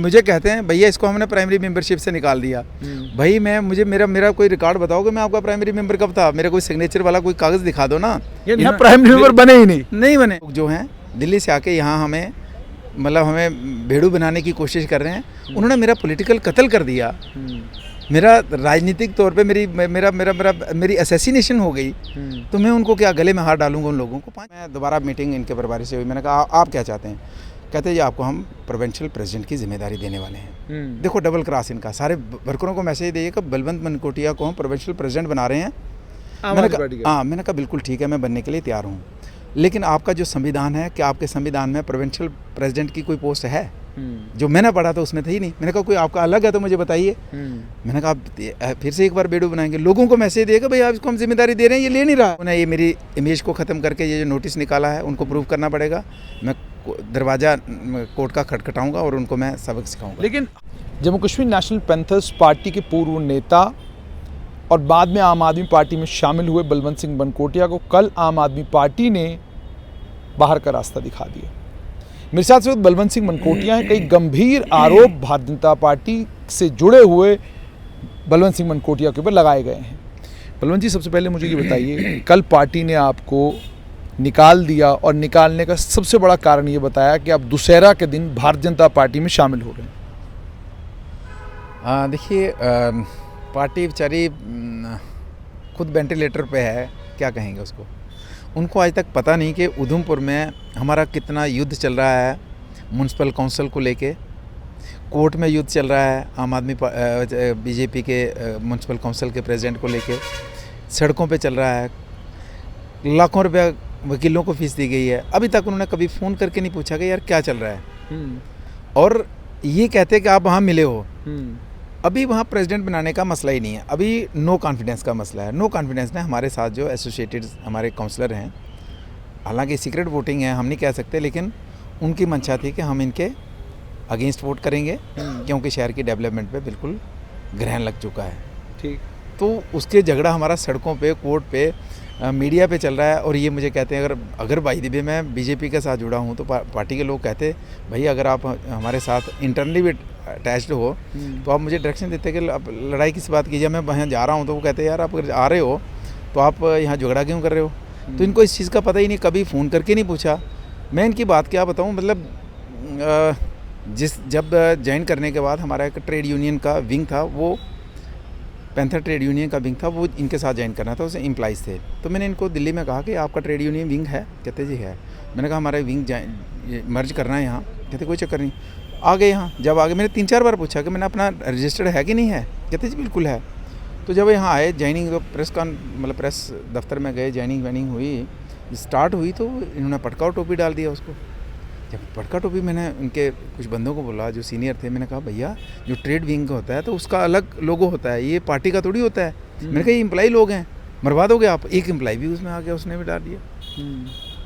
मुझे कहते हैं भैया इसको हमने प्राइमरी मेंबरशिप से निकाल दिया। भाई मुझे मेरा कोई रिकॉर्ड बताओ कि मैं आपका प्राइमरी मेंबर कब था, मेरा कोई सिग्नेचर वाला कोई कागज़ दिखा दो ना। यहाँ प्राइमरी मेंबर बने ही नहीं बने। जो हैं दिल्ली से आके यहाँ हमें भेड़ू बनाने की कोशिश कर रहे हैं। उन्होंने मेरा पॉलिटिकल कत्ल कर दिया, मेरा राजनीतिक तौर पे मेरी असैसिनेशन हो गई। तो मैं उनको क्या गले में हाथ डालूंगा उन लोगों को। मैं दोबारा मीटिंग इनके प्रभारी से हुई, मैंने कहा आप क्या चाहते हैं? कहते हैं आपको हम प्रोविंशियल प्रेसिडेंट की जिम्मेदारी देने वाले हैं। देखो डबल क्रॉस इनका, सारे वर्करों को मैसेज दिए कि बलवंत मनकोटिया को हम प्रोविंशियल प्रेसिडेंट बना रहे हैं। मैंने कहा बिल्कुल ठीक है, मैं बनने के लिए तैयार हूँ, लेकिन आपका जो संविधान है, क्या आपके संविधान में प्रोविंशियल प्रेसिडेंट की कोई पोस्ट है? जो मैंने पढ़ा था उसमें था ही नहीं। मैंने कहा कोई आपका अलग है तो मुझे बताइए। मैंने कहा फिर से एक बार बेडू बनाएंगे, लोगों को मैसेज देगा भाई आप इसको हम जिम्मेदारी दे रहे हैं, ये ले नहीं रहा। उन्हें ये मेरी इमेज को ख़त्म करके ये जो नोटिस निकाला है उनको प्रूव करना पड़ेगा। मैं दरवाज़ा कोर्ट का खटखटाऊंगा और उनको मैं सबक सिखाऊंगा। लेकिन Jammu Kashmir national panthers party के पूर्व नेता और बाद में आम आदमी पार्टी में शामिल हुए बलवंत सिंह मनकोटिया को कल आम आदमी पार्टी ने बाहर का रास्ता दिखा दिया। मेरे साथ से बलवंत सिंह मनकोटिया हैं। कई गंभीर आरोप भारतीय जनता पार्टी से जुड़े हुए बलवंत सिंह मनकोटिया के ऊपर लगाए गए हैं। बलवंत जी, सबसे पहले मुझे ये बताइए, कल पार्टी ने आपको निकाल दिया और निकालने का सबसे बड़ा कारण ये बताया कि आप दुशहरा के दिन भारतीय जनता पार्टी में शामिल हो रहे हैं। देखिए, पार्टी बेचारी खुद वेंटिलेटर पे है, क्या कहेंगे उसको। उनको आज तक पता नहीं कि उधमपुर में हमारा कितना युद्ध चल रहा है म्यूनसिपल काउंसिल को लेके। कोर्ट में युद्ध चल रहा है आम आदमी बीजेपी के म्यूनसिपल काउंसिल के प्रेसिडेंट को लेके। सड़कों पे चल रहा है, लाखों रुपया वकीलों को फीस दी गई है। अभी तक उन्होंने कभी फ़ोन करके नहीं पूछा कि यार क्या चल रहा है। और ये कहते हैं कि आप वहाँ मिले हो। अभी वहाँ प्रेसिडेंट बनाने का मसला ही नहीं है, अभी नो कॉन्फिडेंस का मसला है। नो कॉन्फिडेंस ने हमारे साथ जो एसोसिएटेड हमारे काउंसलर हैं, हालांकि सीक्रेट वोटिंग है हम नहीं कह सकते, लेकिन उनकी मंशा थी कि हम इनके अगेंस्ट वोट करेंगे क्योंकि शहर की डेवलपमेंट पे बिल्कुल ग्रहण लग चुका है। ठीक, तो उसके झगड़ा हमारा सड़कों पे, कोर्ट पे, मीडिया पे चल रहा है। और ये मुझे कहते हैं अगर भाई दिव्य मैं बीजेपी के साथ जुड़ा हूँ तो पार्टी के लोग कहते भाई अगर आप हमारे साथ इंटरनली भी अटैच्ड हो तो आप मुझे डायरेक्शन देते कि आप लड़ाई किस बात की। जब मैं वहाँ जा रहा हूँ तो वो कहते हैं यार आप अगर आ रहे हो तो आप यहाँ झगड़ा क्यों कर रहे हो। तो इनको इस चीज़ का पता ही नहीं, कभी फ़ोन करके नहीं पूछा। मैं इनकी बात क्या बताऊँ, मतलब जब ज्वाइन करने के बाद हमारा एक ट्रेड यूनियन का विंग था, वो पैंथर ट्रेड यूनियन का विंग था, वो इनके साथ ज्वाइन करना था, उसमें एम्प्लॉइज़ थे। तो मैंने इनको दिल्ली में कहा कि आपका ट्रेड यूनियन विंग है? कहते जी है। मैंने कहा हमारा विंग मर्ज करना है यहाँ। कहते कोई चक्कर नहीं। आ गए यहाँ, जब आगे मैंने 3-4 बार पूछा कि मैंने अपना रजिस्टर्ड है कि नहीं है। कहते जी बिल्कुल है। तो जब यहाँ आए ज्वाइनिंग, तो प्रेस दफ्तर में गए, ज्वाइनिंग हुई, स्टार्ट हुई, तो इन्होंने पटका और टोपी डाल दिया उसको। जब पटका टोपी, मैंने उनके कुछ बंदों को बोला जो सीनियर थे, मैंने कहा भैया जो ट्रेड विंग का होता है तो उसका अलग लोगो होता है, ये पार्टी का थोड़ी होता है। मैंने कहा ये एम्प्लॉई लोग हैं, मरवा दोगे आप। एक एम्प्लॉई भी उसमें आ गया, उसने भी डाल दिया।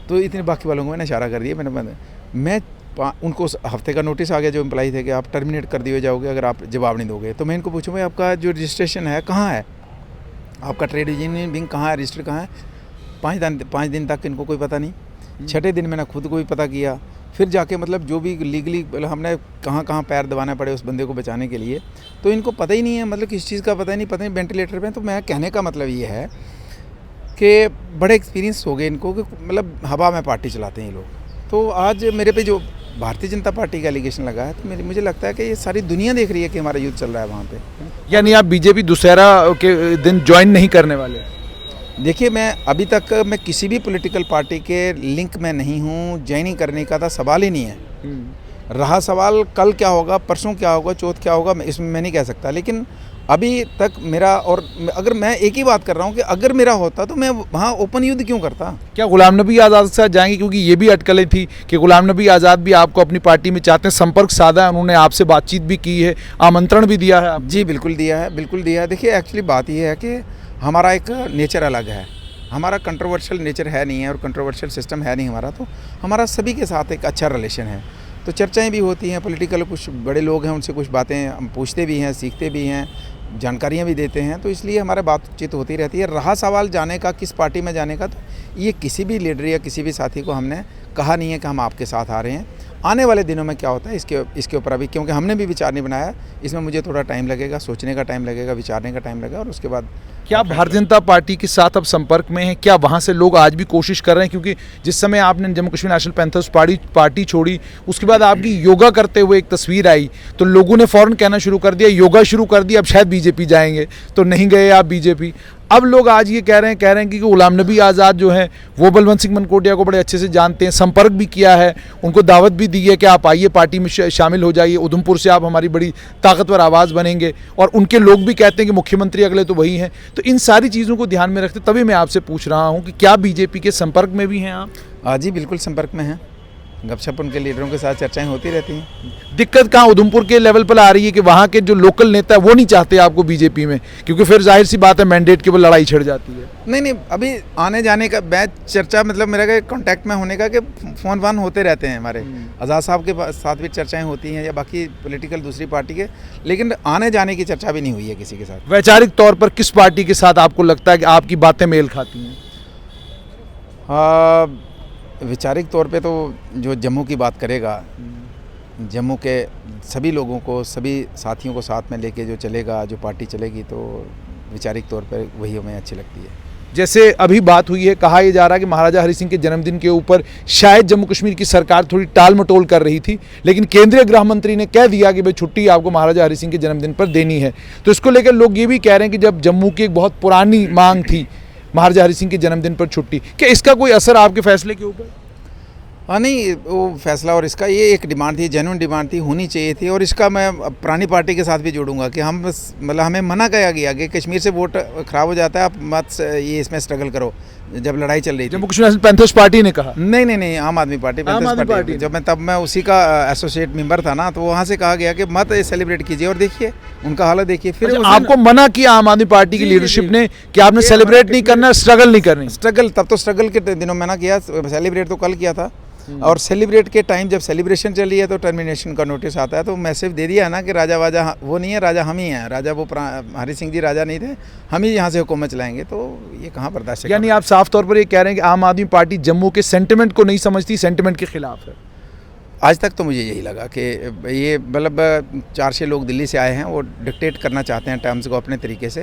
तो इतने बाकी वालों को मैंने इशारा कर दिया। मैं उनको हफ्ते का नोटिस आ गया जो एम्प्लॉई थे कि आप टर्मिनेट कर दिए जाओगे अगर आप जवाब नहीं दोगे। तो मैं इनको पूछूँ भाई आपका जो रजिस्ट्रेशन है कहाँ है, आपका ट्रेड यूनियन विंग कहाँ है, रजिस्टर कहाँ है। 5 दिन तक इनको कोई पता नहीं। 6ठे दिन मैंने खुद को भी पता किया, फिर जाके मतलब जो भी लीगली हमने कहाँ पैर दबाना पड़े उस बंदे को बचाने के लिए। तो इनको पता ही नहीं है, मतलब किस चीज़ का पता ही नहीं वेंटिलेटर पे। तो मैं कहने का मतलब ये है कि बड़े एक्सपीरियंस हो गए इनको कि मतलब हवा में पार्टी चलाते हैं ये लोग। तो आज मेरे पे जो भारतीय जनता पार्टी का एलिगेशन लगा है, तो मुझे लगता है कि ये सारी दुनिया देख रही है कि हमारा युद्ध चल रहा है वहाँ पे। यानी आप बीजेपी दुशहरा के दिन ज्वाइन नहीं करने वाले? देखिए, मैं अभी तक मैं किसी भी पॉलिटिकल पार्टी के लिंक में नहीं हूँ। ज्वाइनिंग करने का तो सवाल ही नहीं है। रहा सवाल कल क्या होगा, परसों क्या होगा, चौथ क्या होगा, इसमें मैं नहीं कह सकता। लेकिन अभी तक मेरा, और अगर मैं एक ही बात कर रहा हूँ कि अगर मेरा होता तो मैं वहाँ ओपन युद्ध क्यों करता। क्या गुलाम नबी आज़ाद के साथ जाएंगे? क्योंकि ये भी अटकलें थी कि गुलाम नबी आज़ाद भी आपको अपनी पार्टी में चाहते हैं, संपर्क साधा है, उन्होंने आपसे बातचीत भी की है, आमंत्रण भी दिया है। जी बिल्कुल दिया है, बिल्कुल दिया है। देखिए एक्चुअली बात यह है कि हमारा एक नेचर अलग है, हमारा कंट्रोवर्शियल नेचर है नहीं है और कंट्रोवर्शियल सिस्टम है नहीं हमारा। तो हमारा सभी के साथ एक अच्छा रिलेशन है, तो चर्चाएं भी होती हैं। पॉलिटिकल कुछ बड़े लोग हैं, उनसे कुछ बातें हम पूछते भी हैं, सीखते भी हैं, जानकारियां भी देते हैं। तो इसलिए हमारे बातचीत होती रहती है। रहा सवाल जाने का, किस पार्टी में जाने का, तो ये किसी भी लीडर या किसी भी साथी को हमने कहा नहीं है कि हम आपके साथ आ रहे हैं। आने वाले दिनों में क्या होता है इसके ऊपर अभी, क्योंकि हमने भी विचार नहीं बनाया, इसमें मुझे थोड़ा टाइम लगेगा, सोचने का टाइम लगेगा, विचारने का टाइम लगेगा, और उसके बाद क्या आप भारतीय जनता पार्टी के साथ अब संपर्क में हैं? क्या वहाँ से लोग आज भी कोशिश कर रहे हैं? क्योंकि जिस समय आपने Jammu Kashmir national panthers party छोड़ी, उसके बाद आपकी योगा करते हुए एक तस्वीर आई, तो लोगों ने फ़ौरन कहना शुरू कर दिया, योगा शुरू कर दिया, अब शायद बीजेपी जाएंगे। तो नहीं गए आप बीजेपी। अब लोग आज ये कह रहे हैं कि गुलाम नबी आज़ाद जो हैं वो बलवंत सिंह मनकोटिया को बड़े अच्छे से जानते हैं, संपर्क भी किया है, उनको दावत भी दी है कि आप आइए पार्टी में शामिल हो जाइए, उधमपुर से आप हमारी बड़ी ताकतवर आवाज़ बनेंगे। और उनके लोग भी कहते हैं कि मुख्यमंत्री अगले तो वही हैं। तो इन सारी चीज़ों को ध्यान में रखते तभी मैं आपसे पूछ रहा हूँ कि क्या बीजेपी के संपर्क में भी हैं आप? जी बिल्कुल संपर्क में हैं, गपशप उनके लीडरों के साथ चर्चाएं होती रहती हैं। दिक्कत कहाँ उधमपुर के लेवल पर आ रही है कि वहाँ के जो लोकल नेता है वो नहीं चाहते आपको बीजेपी में, क्योंकि फिर जाहिर सी बात है मैंडेट के वो लड़ाई छिड़ जाती है। नहीं, अभी आने जाने का बैच चर्चा, मतलब मेरा कांटेक्ट में होने का कि फ़ोन वान होते रहते हैं हमारे, आज़ाद साहब के साथ भी चर्चाएं होती हैं या बाकी पॉलिटिकल दूसरी पार्टी के, लेकिन आने जाने की चर्चा भी नहीं हुई है किसी के साथ। वैचारिक तौर पर किस पार्टी के साथ आपको लगता है कि आपकी बातें मेल खाती हैं? वैचारिक तौर पे तो जो जम्मू की बात करेगा, जम्मू के सभी लोगों को, सभी साथियों को साथ में लेके जो चलेगा, जो पार्टी चलेगी, तो वैचारिक तौर पर वही हमें अच्छी लगती है। जैसे अभी बात हुई है, कहा यह जा रहा है कि महाराजा हरि सिंह के जन्मदिन के ऊपर शायद जम्मू कश्मीर की सरकार थोड़ी टाल मटोल कर रही थी, लेकिन केंद्रीय गृह मंत्री ने कह दिया कि भाई छुट्टी आपको महाराजा हरि सिंह के जन्मदिन पर देनी है। तो इसको लेकर लोग ये भी कह रहे हैं कि जब जम्मू की एक बहुत पुरानी मांग थी महाराजा हरि सिंह के जन्मदिन पर छुट्टी, क्या इसका कोई असर आपके फैसले के ऊपर? नहीं, वो फैसला और इसका ये एक डिमांड थी, जेन्युइन डिमांड थी, होनी चाहिए थी। और इसका मैं पुरानी पार्टी के साथ भी जोड़ूंगा कि हम मतलब हमें मना किया गया कि कश्मीर से वोट खराब हो जाता है, आप मत ये इसमें स्ट्रगल करो। जब लड़ाई चल रही थी, जम्मू कश्मीर पैंथर्स पार्टी ने कहा, नहीं, आम आदमी पार्टी, जब मैं उसी का एसोसिएट मेंबर था ना, तो वहाँ से कहा गया कि मत सेलिब्रेट कीजिए। और देखिए उनका हालत देखिए। फिर आपको मना किया आम आदमी पार्टी की लीडरशिप ने कि आपने सेलिब्रेट नहीं करना, स्ट्रगल नहीं करनी। स्ट्रगल तब तो स्ट्रगल के दिनों में ना किया, सेलिब्रेट तो कल किया था। और सेलिब्रेट के टाइम जब सेलिब्रेशन चली है तो टर्मिनेशन का नोटिस आता है, तो मैसेज दे दिया ना कि राजा वाजा वो नहीं है, राजा हम ही हैं। राजा वो हरि सिंह जी राजा नहीं थे, हम ही यहाँ से हुकूमत चलाएंगे। तो ये कहाँ बर्दाश्त है? यानी आप साफ तौर पर ये कह रहे हैं कि आम आदमी पार्टी जम्मू के सेंटिमेंट को नहीं समझती, सेंटिमेंट के खिलाफ है। आज तक तो मुझे यही लगा कि ये मतलब 400 लोग दिल्ली से आए हैं, वो डिक्टेट करना चाहते हैं टर्म्स को अपने तरीके से,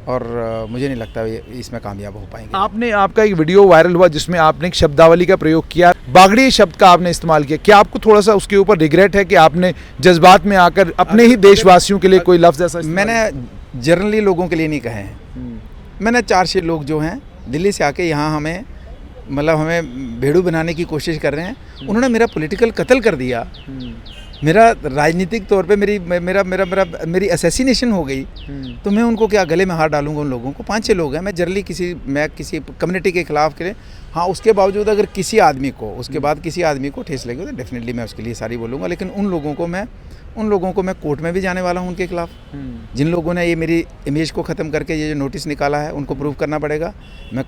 और मुझे नहीं लगता ये इसमें कामयाब हो पाएंगे। आपका एक वीडियो वायरल हुआ जिसमें आपने एक शब्दावली का प्रयोग किया, बागड़ी शब्द का आपने इस्तेमाल किया। क्या आपको थोड़ा सा उसके ऊपर रिग्रेट है कि आपने जज्बात में आकर अपने ही देशवासियों के लिए कोई लफ्ज़ ऐसा? मैंने जनरली लोगों के लिए नहीं कहे हैं, मैंने 400 लोग जो हैं दिल्ली से आके यहाँ हमें भेड़ू बनाने की कोशिश कर रहे हैं। उन्होंने मेरा पॉलिटिकल कत्ल कर दिया, मेरा राजनीतिक तौर पे मेरी असैसिनेशन हो गई। तो मैं उनको क्या गले में हाथ डालूंगा? उन लोगों को 5-6 लोग हैं। मैं किसी कम्युनिटी के खिलाफ के लिए, हाँ, उसके बावजूद अगर किसी आदमी को उसके बाद किसी आदमी को ठेस लगे तो डेफिनेटली मैं उसके लिए सारी बोलूँगा। लेकिन उन लोगों को मैं कोर्ट में भी जाने वाला हूँ उनके खिलाफ। जिन लोगों ने ये मेरी इमेज को ख़त्म करके ये जो नोटिस निकाला है, उनको प्रूव करना पड़ेगा। मैं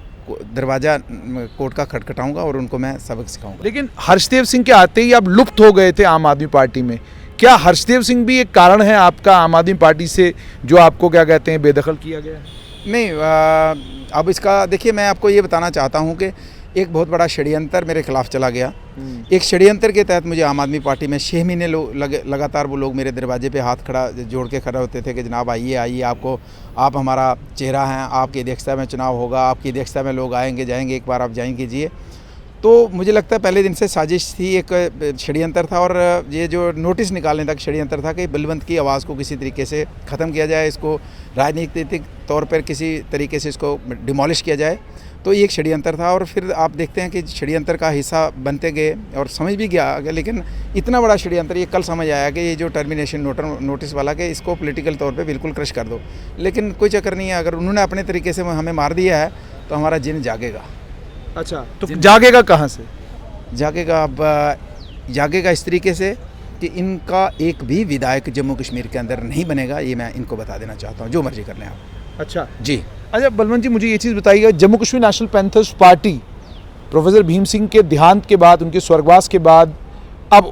दरवाज़ा कोर्ट का खटखटाऊंगा और उनको मैं सबक सिखाऊंगा। लेकिन हर्षदेव सिंह के आते ही आप लुप्त हो गए थे आम आदमी पार्टी में। क्या हर्षदेव सिंह भी एक कारण है आपका आम आदमी पार्टी से जो आपको क्या कहते हैं बेदखल किया गया? नहीं, अब इसका देखिए, मैं आपको ये बताना चाहता हूँ कि एक बहुत बड़ा षड्यंत्र मेरे खिलाफ चला गया। एक षड्यंत्र के तहत मुझे आम आदमी पार्टी में 6 महीने लगातार वो लोग मेरे दरवाजे पे हाथ जोड़ के खड़े होते थे कि जनाब आइए, आप हमारा चेहरा हैं, आपकी अध्यक्षता में चुनाव होगा, आपकी अध्यक्षता में लोग आएंगे जाएंगे, एक बार आप ज्वाइन कीजिए। तो मुझे लगता है पहले दिन से साजिश थी, एक षड्यंत्र था। और ये जो नोटिस निकालने तक षड्यंत्र था कि बलवंत की आवाज़ को किसी तरीके से ख़त्म किया जाए, इसको राजनीतिक तौर पर किसी तरीके से इसको डिमोलिश किया जाए। तो ये एक षड्यंत्र था। और फिर आप देखते हैं कि षड्यंत्र का हिस्सा बनते गए और समझ भी गया, लेकिन इतना बड़ा षड्यंत्र ये कल समझ आया कि ये जो टर्मिनेशन नोटिस वाला कि इसको पॉलिटिकल तौर पे बिल्कुल क्रश कर दो। लेकिन कोई चक्कर नहीं है, अगर उन्होंने अपने तरीके से हमें मार दिया है तो हमारा जिन जागेगा। अच्छा, तो जागेगा कहाँ से? जागेगा इस तरीके से कि इनका एक भी विधायक जम्मू कश्मीर के अंदर नहीं बनेगा। ये मैं इनको बता देना चाहता हूँ, जो मर्जी कर लें आप। अच्छा जी। अच्छा बलवंत जी, मुझे ये चीज़ बताइएगा, Jammu Kashmir national panthers party professor Bhim Singh के देहांत के बाद, उनके स्वर्गवास के बाद, अब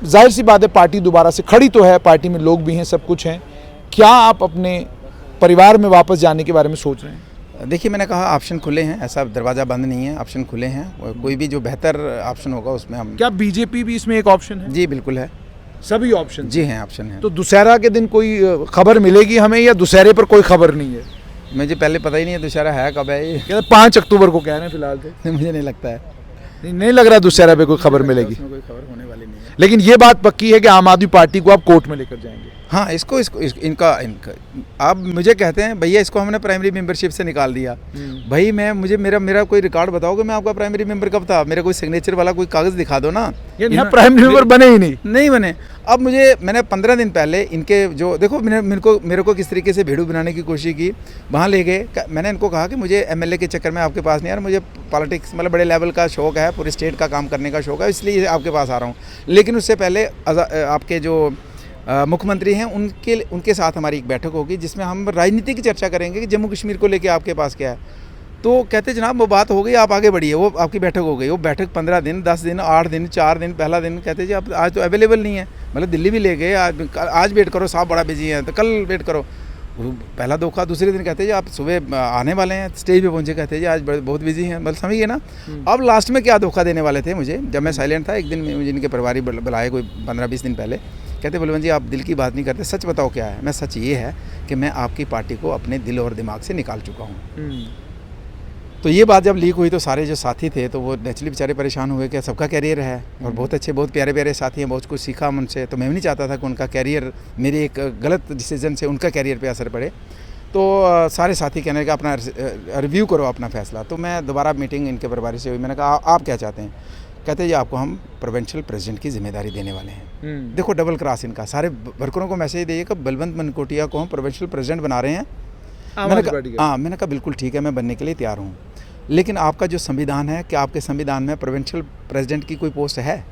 जाहिर सी बात है पार्टी दोबारा से खड़ी तो है, पार्टी में लोग भी हैं, सब कुछ हैं। क्या आप अपने परिवार में वापस जाने के बारे में सोच रहे हैं? देखिए मैंने कहा ऑप्शन खुले हैं, ऐसा दरवाज़ा बंद नहीं है, ऑप्शन खुले हैं और कोई भी जो बेहतर ऑप्शन होगा उसमें हम। क्या बीजेपी भी इसमें एक ऑप्शन है? जी बिल्कुल है। सभी ऑप्शन? जी हैं, ऑप्शन है। तो दुशहरा के दिन कोई खबर मिलेगी हमें या दुशहरे पर कोई खबर नहीं है? मुझे पहले पता ही नहीं है दुशहरा है कब है ये। कहते 5 अक्टूबर को कह रहे हैं फिलहाल तो। मुझे नहीं लगता है। नहीं लग रहा दुशहरा पे कोई खबर मिलेगी। उसमें कोई खबर होने वाली नहीं है। लेकिन ये बात पक्की है कि आम आदमी पार्टी को आप कोर्ट में लेकर जाएंगे? हाँ, इनका आप मुझे कहते हैं भैया इसको हमने प्राइमरी मेंबरशिप से निकाल दिया। भाई मुझे मेरा कोई रिकॉर्ड बताओ कि मैं आपका प्राइमरी मेंबर कब था, मेरा कोई सिग्नेचर वाला कोई कागज़ दिखा दो ना। यहाँ प्राइमरी मेंबर बने ही नहीं बने। अब मैंने 15 दिन पहले इनके जो देखो मेरे को किस तरीके से भेड़ू बनाने की कोशिश की, वहाँ ले गए। मैंने इनको कहा कि मुझे एमएलए के चक्कर में आपके पास नहीं यार, मुझे पॉलिटिक्स मतलब बड़े लेवल का शौक है, पूरे स्टेट का काम करने का शौक है, इसलिए आपके पास आ रहा हूँ। लेकिन उससे पहले आपके जो मुख्यमंत्री हैं उनके साथ हमारी एक बैठक होगी जिसमें हम राजनीति की चर्चा करेंगे कि जम्मू कश्मीर को लेके आपके पास क्या है। तो कहते जनाब वो बात हो गई, आप आगे बढ़िए। वो आपकी बैठक हो गई, वो बैठक 15 दिन 10 दिन 8 दिन 4 दिन, पहला दिन कहते जी आप आज तो अवेलेबल नहीं है, मतलब दिल्ली भी ले गए, आज वेट करो, साहब बड़ा बिजी है तो कल वेट करो। पहला धोखा। दूसरे दिन कहते जी आप सुबह आने वाले हैं, स्टेज पे पहुंचे, कहते जी आज बहुत बिजी हैं, मतलब समझिए ना। अब लास्ट में क्या धोखा देने वाले थे मुझे, जब मैं साइलेंट था, एक दिन मुझे इनके परिवार बुलाए कोई 15-20 दिन पहले, कहते बलवंत जी आप दिल की बात नहीं करते, सच बताओ क्या है। मैं सच ये है कि मैं आपकी पार्टी को अपने दिल और दिमाग से निकाल चुका हूँ। तो ये बात जब लीक हुई तो सारे जो साथी थे तो वो नेचुरली बेचारे परेशान हुए कि सबका कैरियर है और बहुत अच्छे बहुत प्यारे प्यारे साथी हैं, बहुत कुछ सीखा उनसे। तो मैं भी नहीं चाहता था कि उनका कैरियर मेरे एक गलत डिसीजन से उनका कैरियर पे असर पड़े। तो सारे साथी कहने लगे अपना रिव्यू करो अपना फैसला। तो मैं दोबारा मीटिंग इनके परिवार से हुई, मैंने कहा आप क्या चाहते हैं। कहते जी आपको हम प्रोविंशियल प्रेसिडेंट की जिम्मेदारी देने वाले हैं। देखो डबल क्रॉस इनका, सारे वर्करों को मैसेज दिए कि बलवंत मनकोटिया को हम प्रोविंशियल प्रेसिडेंट बना रहे हैं। मैंने कहा बिल्कुल ठीक है, मैं बनने के लिए तैयार हूँ, लेकिन आपका जो संविधान है, क्या आपके संविधान में प्रोविंशियल प्रेसिडेंट की कोई पोस्ट है?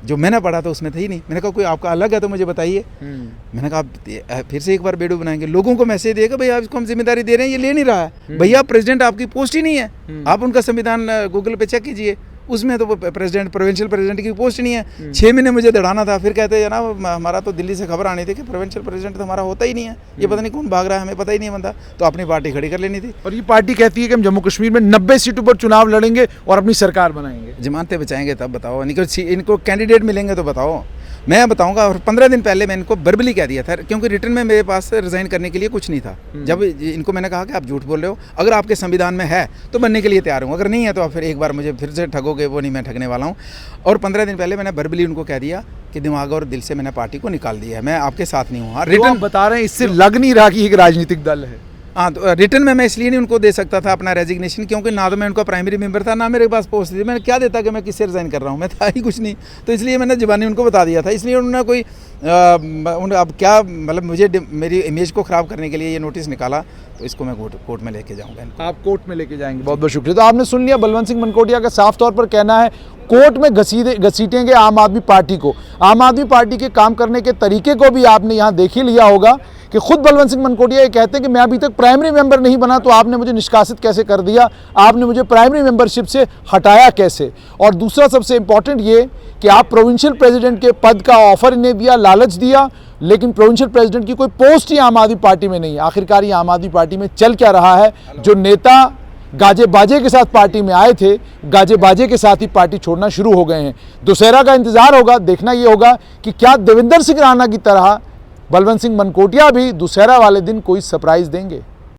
जो मैंने पढ़ा था उसमें था ही नहीं। मैंने कहा कोई आपका अलग है तो मुझे बताइए। मैंने कहा फिर से एक बार बेडू बनाएंगे, लोगों को मैसेज देगा भैया इसको हम जिम्मेदारी दे रहे हैं, ये ले नहीं रहा है। भैया प्रेसिडेंट आपकी पोस्ट ही नहीं है, आप उनका संविधान गूगल पे चेक कीजिए, उसमें तो प्रेसिडेंट प्रोविंशियल प्रेसिडेंट की पोस्ट नहीं है। 6 महीने मुझे दौड़ाना था, फिर कहते हैं जनाब हमारा तो दिल्ली से खबर आनी थी कि प्रोविंशियल प्रेसिडेंट तो हमारा होता ही नहीं है, ये पता नहीं कौन भाग रहा है, हमें पता ही नहीं बनता। तो अपनी पार्टी खड़ी कर लेनी थी। और ये पार्टी कहती है कि हम जम्मू कश्मीर में 90 सीटों पर चुनाव लड़ेंगे और अपनी सरकार बनाएंगे। जमानतें बचाएंगे तब बताओ, इनको कैंडिडेट मिलेंगे तो बताओ, मैं बताऊंगा। और 15 दिन पहले मैं इनको वर्बली कह दिया था, क्योंकि रिटर्न में मेरे पास रिजाइन करने के लिए कुछ नहीं था। जब इनको मैंने कहा कि आप झूठ बोल रहे हो, अगर आपके संविधान में है तो बनने के लिए तैयार हूँ, अगर नहीं है तो आप फिर एक बार मुझे फिर से ठगोगे, वो नहीं मैं ठगने वाला हूँ। और 15 दिन पहले मैंने वर्बली उनको कह दिया कि दिमाग और दिल से मैंने पार्टी को निकाल दिया है, मैं आपके साथ नहीं हूँ। रिटर्न बता रहे हैं, इससे लग नहीं रहा कि एक राजनीतिक दल है। हाँ, तो रिटर्न में मैं इसलिए नहीं उनको दे सकता था अपना रेजिग्नेशन, क्योंकि ना तो मैं उनका प्राइमरी मेंबर था, ना मेरे पास पोस्ट थी। मैंने क्या देता कि मैं किससे रिज़ाइन कर रहा हूँ, मैं था ही कुछ नहीं। तो इसलिए मैंने ज़बानी उनको बता दिया था। इसलिए उन्होंने कोई अब क्या मतलब मुझे मेरी इमेज को ख़राब करने के लिए ये नोटिस निकाला, तो इसको मैं कोर्ट में लेके जाऊँगा। आप कोर्ट में लेके जाएंगे, बहुत बहुत शुक्रिया। तो आपने सुन लिया बलवंत सिंह मनकोटिया का साफ तौर पर कहना है कोर्ट में घसीटेंगे आम आदमी पार्टी को। आम आदमी पार्टी के काम करने के तरीके को भी आपने यहाँ देख ही लिया होगा कि खुद बलवंत सिंह मनकोटिया ये कहते हैं कि मैं अभी तक प्राइमरी मेंबर नहीं बना, तो आपने मुझे निष्कासित कैसे कर दिया, आपने मुझे प्राइमरी मेंबरशिप से हटाया कैसे। और दूसरा सबसे इंपॉर्टेंट ये कि आप प्रोविंशियल प्रेसिडेंट के पद का ऑफर इन्हें दिया, लालच दिया, लेकिन प्रोविंशियल प्रेसिडेंट की कोई पोस्ट ही आम आदमी पार्टी में नहीं है। आखिरकार ये आम आदमी पार्टी में चल क्या रहा है? जो नेता गाजे बाजे के साथ पार्टी में आए थे, गाजे बाजे के साथ ही पार्टी छोड़ना शुरू हो गए हैं। दुशहरा का इंतजार होगा, देखना ये होगा कि क्या देवेंद्र सिंह राणा की तरह बलवंत सिंह मनकोटिया भी दुशहरा वाले दिन कोई सरप्राइज देंगे।